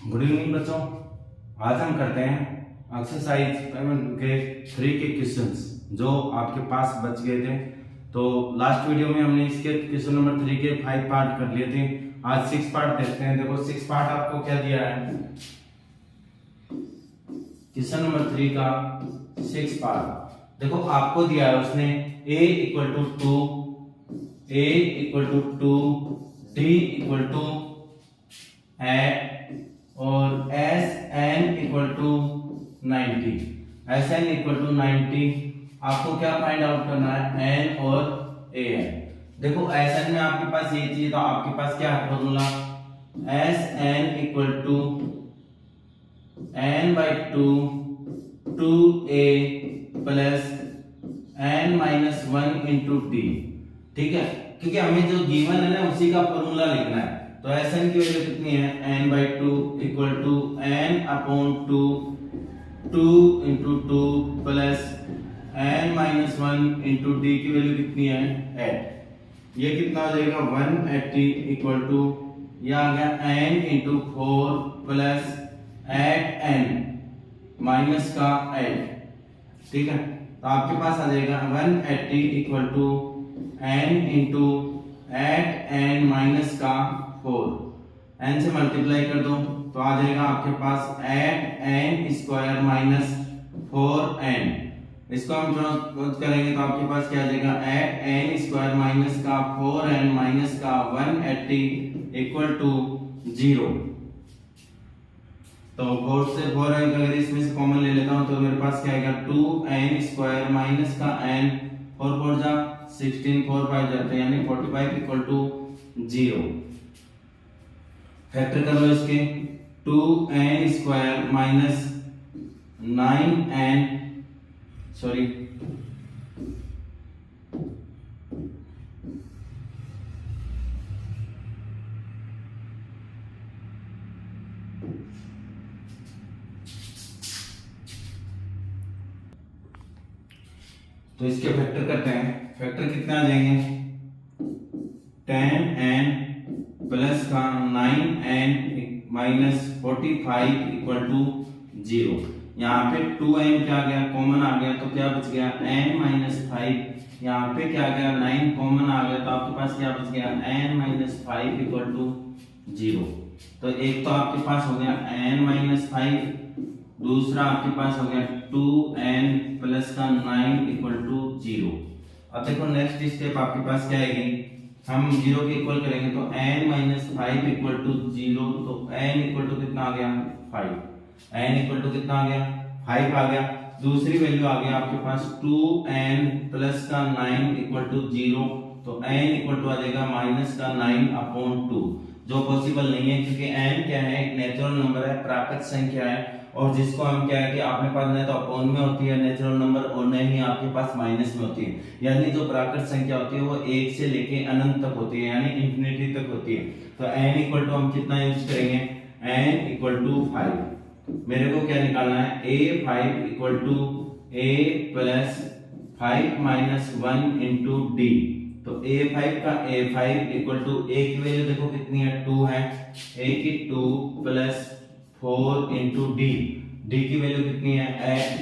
Good evening बच्चों। आज हम करते हैं एक्सरसाइज के 3 के क्वेश्चंस जो आपके पास बच गए थे। तो लास्ट वीडियो में हमने इसके क्वेश्चन नंबर 3 के 5 पार्ट कर लिए थे। आज 6 पार्ट देखते हैं। देखो 6 पार्ट आपको क्या दिया है, क्वेश्चन नंबर 3 का 6 पार्ट। देखो आपको दिया है उसने a equal to 2, a equal to 2, d equal to और S N equal to 90, S N equal to 90। आपको क्या फाइंड आउट करना है, एन और ए एन। देखो एस एन में आपके पास ये चीज, तो आपके पास क्या है formula, S N equal to N by two 2a plus N minus 1 into D. ठीक है, क्योंकि हमें जो गिवन है ना उसी का फॉर्मूला लिखना है। तो एस एन की वैल्यू कितनी है, n by two equal to N upon two 2 into 2 plus N minus 1 into d की वैल्यू कितनी है 8। ये कितना हो जाएगा 180 इक्वल टू, यह आ गया N into 4 plus 8n minus का 8। ठीक है, तो आपके पास आ जाएगा 180 equal to n into 8n minus का 4। n से मल्टीप्लाई कर दो तो आ जाएगा आपके पास 8n स्क्वायर माइनस 4n। इसको हम ट्रांसपोज करेंगे तो आपके पास क्या आ जाएगा 8n स्क्वायर माइनस का 4n माइनस का 180 इक्वल टू 0। तो 4 से 4 अगर इसमें से कॉमन ले लेता हूं तो मेरे पास क्या आएगा 2n स्क्वायर माइनस का n, 4 4 जा 16, 4 5 जाते हैं यानी 45 इक्वल टू 0। फैक्टर कर लो इसके, 2n square minus 9n sorry तो इसके फैक्टर करते हैं। फैक्टर कितना आ जाएंगे 10n प्लस का 9n माइनस 45 इक्वल टू 0। यहाँ पे 2n क्या आ गया, कॉमन आ गया, तो क्या बच गया n माइनस 5। यहाँ पे क्या आ गया 9 कॉमन आ गया, तो आपके पास क्या बच गया n माइनस 5 इक्वल टू 0। तो एक तो आपके पास हो गया n माइनस 5, दूसरा आपके पास हो गया 2n प्लस का 9 इक्वल टू 0। अब देखो नेक्स्ट स्टेप आपके पास क्या आएगी, हम 0 के इक्वल करेंगे तो n माइनस 5 इक्वल टू 0। तो n इक्वल टू कितना आ गया 5, n इक्वल टू कितना आ गया 5 आ गया। दूसरी वैल्यू आ गया आपके पास 2n प्लस का 9 इक्वल टू 0। तो n इक्वल टू आ जाएगा माइनस का 9 अपॉन 2, जो पॉसिबल नहीं है क्योंकि n क्या है, एक नेचुरल नंबर है, प्राकृत संख्या है, और जिसको हम क्या है कि आपके पास न तो अपॉन में होती है नेचुरल नंबर और न ही आपके पास माइनस में होती है। यानी जो प्राकृत संख्या होती है वो 1 से लेके अनंत तक होती है, यानी इंफिनिटी तक होती है। तो n इक्वल टू हम कितना यूज करेंगे, n इक्वल टू 5। मेरे को क्या निकालना है, a5 equal to a plus 5 minus 1 into d. तो a5 का a5 इक्वल टू a की वैल्यू देखो कितनी है 2 है, a की 2 प्लस 4 इंटू डी, डी की वैल्यू कितनी है 8।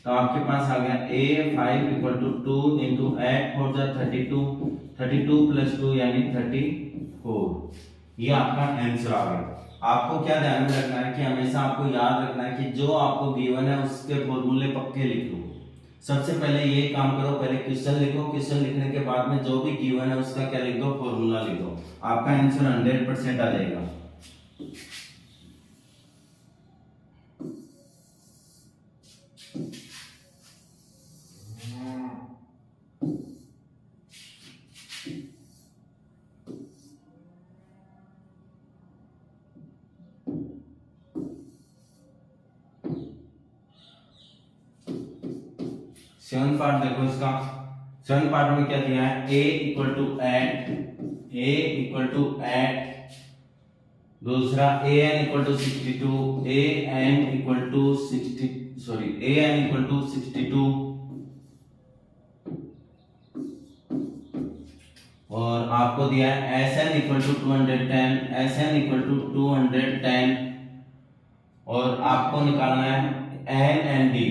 तो आपके पास आ गया a5 इक्वल टू 2 इंटू 8 4 जा 32, 32 प्लस 2 यानी 34। ये आपका आंसर आ गया। आपको क्या ध्यान में रखना है कि हमेशा आपको याद रखना है कि जो आपको गिवन है उसके फॉर्मूले पक्के लिख लो। सबसे पहले ये काम करो, पहले क्वेश्चन लिखो, क्वेश्चन लिखने के बाद में जो भी गिवन है उसका क्या लिख दो, फॉर्मूला लिख दो, आपका आंसर 100% आ जाएगा। सेवन पार्ट देखो इसका, सेवन पार्ट में क्या दिया है, a equal to 8, a equal to 8, दूसरा an equal to 62, an equal to 62, और आपको दिया है Sn equal to 210, Sn equal to 210, और आपको निकालना है एन एंड डी,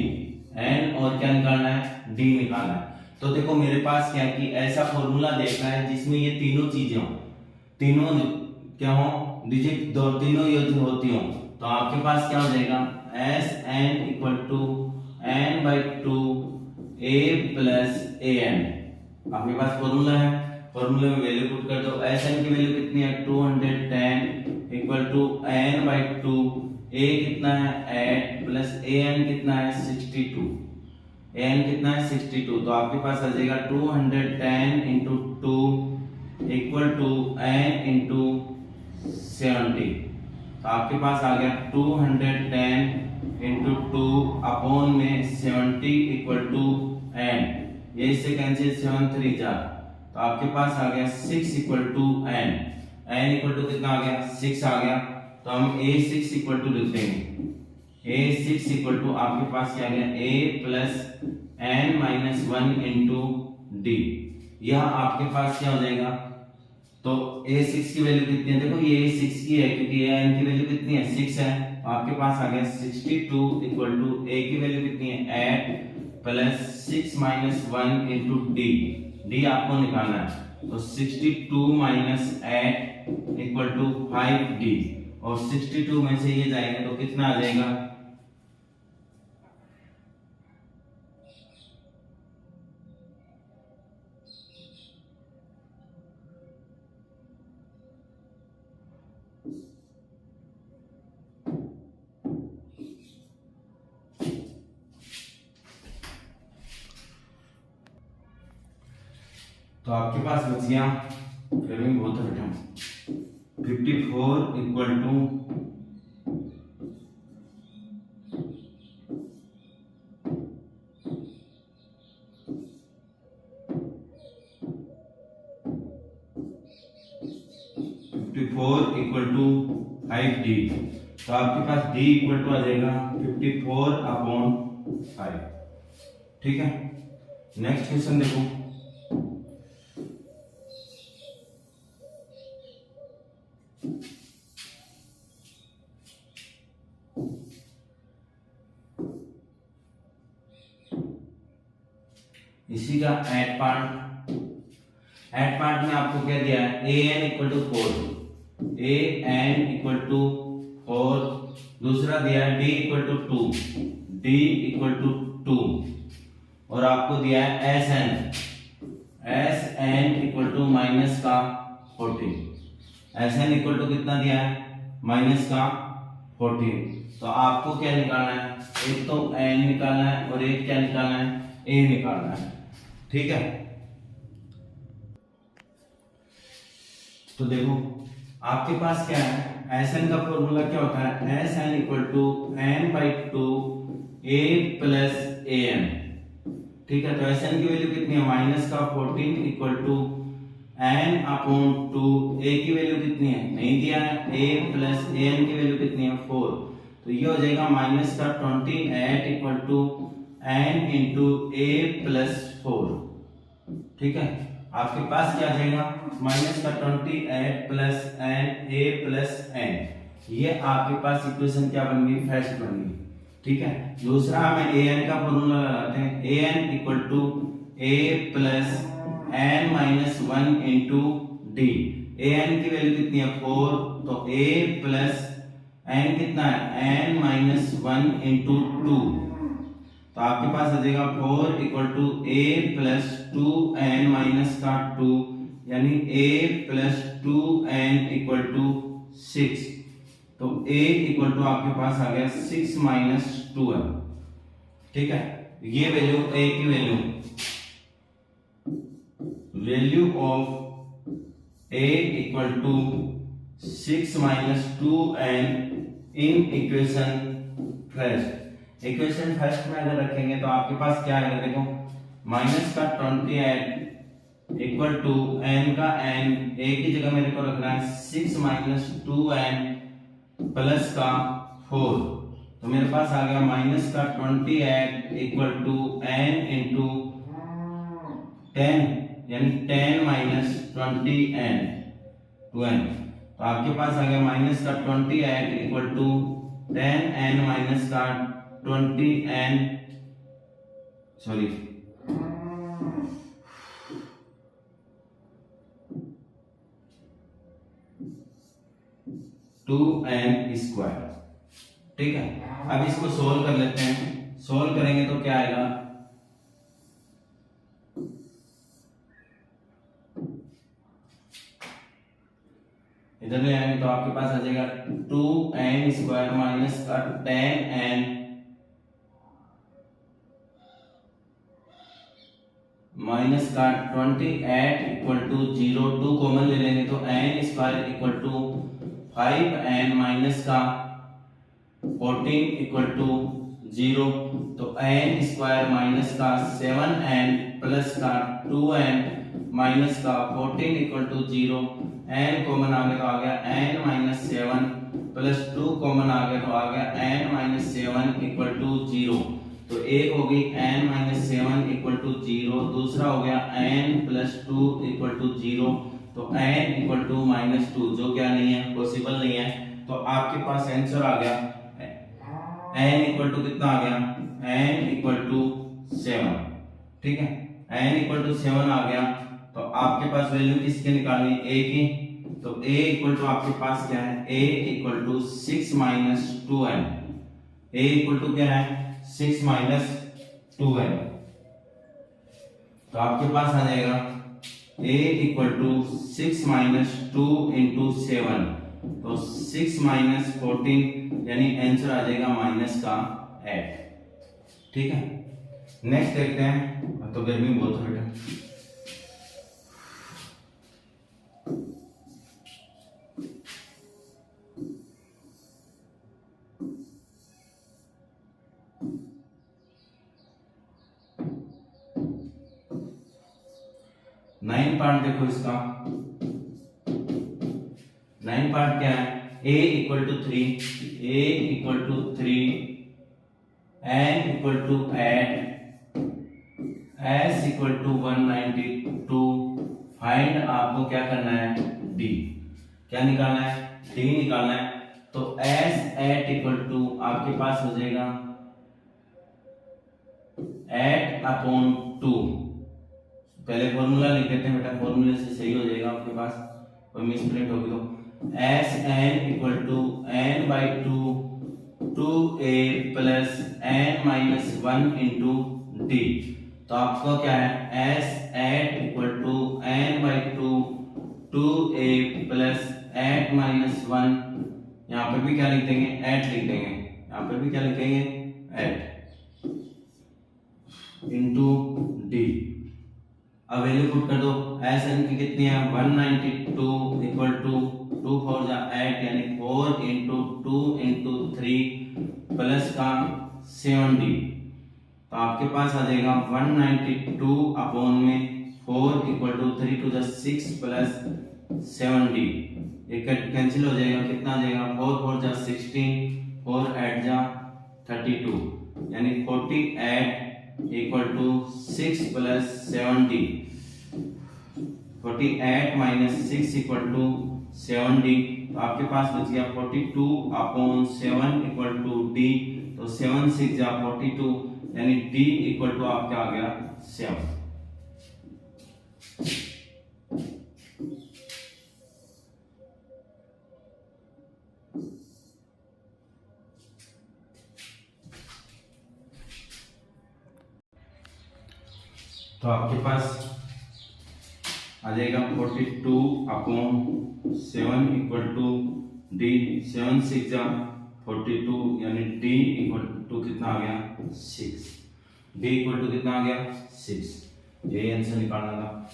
एन और क्या निकालना है, डी निकालना है। तो देखो मेरे पास क्या है कि ऐसा फॉर्मूला देखना है जिसमें ये तीनों चीजें हो, तीनों क्या हो, डिजिट दो तीनों यूज होती हो। तो आपके पास क्या हो जाएगा, s N equal to N by two A plus A n. आपके पास फॉर्मूला है, फॉर्मूले में वैल्यू पुट कर दो। एस एन की वैल्यू कितनी है, 210 equal to N by two, A कितना है 8 प्लस ए एन कितना है 62, ए एन कितना है 62। तो आपके पास आ जाएगा 210 into two equal to n into 70। तो आपके पास आ गया 210 इंटू टू अपॉन में 70 इक्वल टू एन, ये इससे कैंसिल 7 3 4। तो आपके पास आ गया 6 equal to n, n equal to कितना आ गया 6 आ गया। तो हम a6 इक्वल टू लिख देंगे, a6 इक्वल टू आपके पास क्या आ गया a plus N minus 1 into d. यह आपके पास क्या हो जाएगा, तो a6 की वैल्यू कितनी है, देखो ये a6 की है क्योंकि an की वैल्यू कितनी है 6 है। तो आपके पास आ गया 62 इक्वल टू a की वैल्यू कितनी है 8 plus 6 minus 1 into d, D आपको निकालना है। तो 62 माइनस 8 इक्वल टू 5d, और 62 में से ये जाएगा तो कितना आ जाएगा, तो आपके पास बच गया, फिर भी बहुत कठिन, 54 equal to 54 equal to 5d। तो आपके पास d इक्वल टू आ जाएगा 54 अपॉन 5। ठीक है, नेक्स्ट क्वेश्चन देखो, इसी का एट पार्ट, एट पार्ट में आपको क्या दिया है, A N equal to 4, A N equal to 4, दूसरा दिया है D equal to 2, D equal to 2, और आपको दिया है S N equal to minus का 14, एस एन इक्वल टू कितना दिया है माइनस का 14। तो आपको क्या निकालना है, एक तो एन निकालना है और एक क्या निकालना है, ए निकालना है। ठीक है, तो देखो आपके पास क्या है, एस एन का फॉर्मूला क्या होता है, S N equal to N by two A plus A n. ठीक है, तो एस एन की वैल्यू कितनी है माइनस का 14 equal to N upon two, A की वैल्यू कितनी है नहीं दिया है, ए प्लस ए एन की वैल्यू कितनी है 4। तो ये हो जाएगा माइनस का 28 equal to n into a plus 4। ठीक है, आपके पास क्या आ जाएगा माइनस का 28 plus n a plus n, ये आपके पास इक्वेशन क्या बन गई, फर्स्ट बन गई। ठीक है, दूसरा हमें ए एन का फॉर्मूला लगाते हैं, A N equal to A plus N minus 1 into D. A N की वैल्यू कितनी है 4, तो ए प्लस एन कितना है एन माइनस 1 इंटू 2। तो आपके पास आ जाएगा 4 equal to A plus 2n minus का 2, यानी a plus 2n equal to 6। तो a इक्वल टू आपके पास आ गया 6 माइनस 2n। ठीक है, ये वैल्यू a की value of a equal to 6 minus 2n in equation first. Equation first में अगर रखेंगे तो आपके पास क्या आएगा, देखो माइनस का 28 इक्वल टू n का n, a की जगह मेरे को रखना है 6 माइनस 2n प्लस का 4। तो मेरे पास आ गया माइनस का 28 इक्वल टू n इंटू 10, यानी 10 माइनस 20n 2n। तो आपके पास आ गया माइनस का 28 इक्वल टू 10n माइनस का 20n सॉरी 2n स्क्वायर। ठीक है, अब इसको सोल्व कर लेते हैं। सोल्व करेंगे तो क्या आएगा, इधर ले आएंगे तो आपके पास आ जाएगा 2n स्क्वायर माइनस का 10n माइनस का 28 इक्वल टू 0। 2 कॉमन ले लेंगे तो n square equal to 5n minus का 14 इक्वल टू 0। तो n स्क्वायर माइनस का 7n प्लस का 2n माइनस का 14 इक्वल टू 0। n कॉमन आ गया तो आ गया n माइनस 7 प्लस 2 कॉमन आ गया तो आ गया n माइनस 7 इक्वल टू 0। तो एक हो गई n माइनस 7 इक्वल टू 0, दूसरा हो गया n प्लस 2 इक्वल टू 0। तो n इक्वल टू माइनस 2 जो क्या नहीं है, पॉसिबल नहीं है। तो आपके पास आंसर आ गया n इक्वल टू कितना आ गया, n इक्वल टू 7। ठीक है, n इक्वल टू 7 आ गया। तो आपके पास वैल्यू किसकी निकालनी, a की। तो a इक्वल टू आपके पास क्या है, a equal to 6 minus 2n। a equal to क्या है, 6 माइनस 2n। तो आपके पास आ जाएगा a equal to 6 minus 2 into 7। तो 6 माइनस 14 यानी आंसर आ जाएगा माइनस का 8। ठीक है, नेक्स्ट देखते हैं। तो गर्मी बहुत है बेटा। नाइन पार्ट देखो इसका। नाइन पार्ट क्या है, a equal to 3, a equal to 3, n equal to 8, s equal to 192। Find आपको क्या करना है, d। क्या निकालना है, d निकालना है। तो s 8 इक्वल टू आपके पास हो जाएगा 8/2। पहले फॉर्मूला लिख देते हैं बेटा, फॉर्मूले से सही हो जाएगा आपके पास, कोई मिसप्रिंट होगी तो। S N equal to n by 2 2a plus n minus 1 into d. तो आपको क्या है, s eight equal to n by 2 2a plus 8 minus 1। यहाँ पर भी क्या लिख देंगे, 8 लिख देंगे। यहाँ पर भी क्या लिखेंगे, 8 इंटू डी। अब वैल्यू पुट कर दो, एस एन की कितनी है, 192 इक्वल टू 2 4 जा 8 यानी 4 इंटू 2 इंटू 3 प्लस का 7d। तो आपके पास आ जाएगा 192 अपॉन में 4 equal to 3 to the 6 plus 7d। एक कैंसिल हो जाएगा, कितना आ जाएगा, 4 4 जा 16, 4 8 जा 32 यानी 48 equal to 6 plus 7d। 48 minus 6 equal to 7d। तो आपके पास बच गया 42 अपॉन 7 इक्वल टू d। तो 7 6 जा 42 यानी d इक्वल टू आपका आ गया 7। तो आपके पास आ जाएगा 42 अपॉन 7 इक्वल टू डी। 7 6 जा 42 यानी डी इक्वल टू कितना आ गया, 6। डी इक्वल टू कितना आ गया, 6। यही आंसर निकालना था।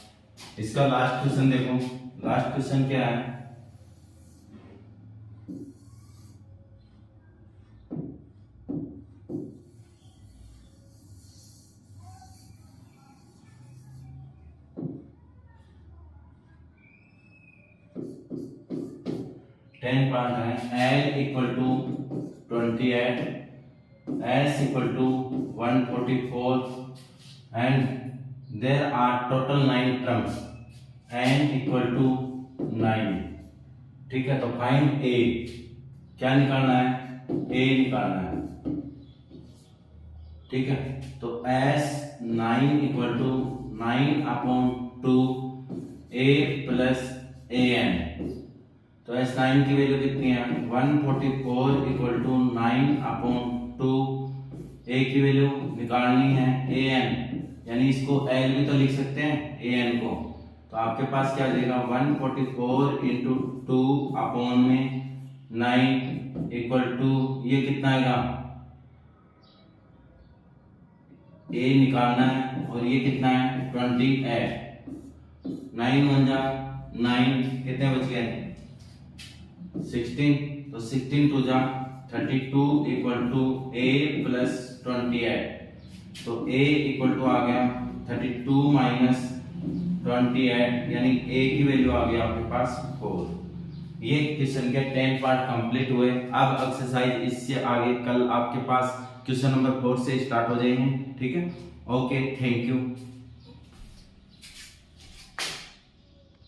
इसका लास्ट क्वेश्चन देखो। लास्ट क्वेश्चन क्या है, टेन पार्ट है। L equal to 28, S equal to 144 and there are total 9 terms, n equal to 9। ठीक है, तो फाइंड A। क्या निकालना है, ए निकालना है, ठीक है। तो S9 equal to 9/2 A plus AN। तो S9 की वैल्यू कितनी है 144 इक्वल टू 9/2 A की वैल्यू निकालनी है AN, यानी इसको L भी तो लिख सकते हैं AN को। तो आपके पास क्या आ जाएगा 144 इंटू 2/9 इक्वल टू ये कितना आएगा A निकालना है और ये कितना है 28। 9 1 जा 9, कितने बच गए 16, तो 16 2 जा 32 इक्वल टू A प्लस 28। तो A इक्वल टू आ गया 32 माइनस 28, यानी A की वैल्यू आ गई आपके पास 4। ये क्वेश्चन के 10 पार्ट कंप्लीट हुए। अब एक्सरसाइज इससे आगे कल आपके पास क्वेश्चन नंबर 4 से स्टार्ट हो जाएंगे, ठीक है। Okay, thank you.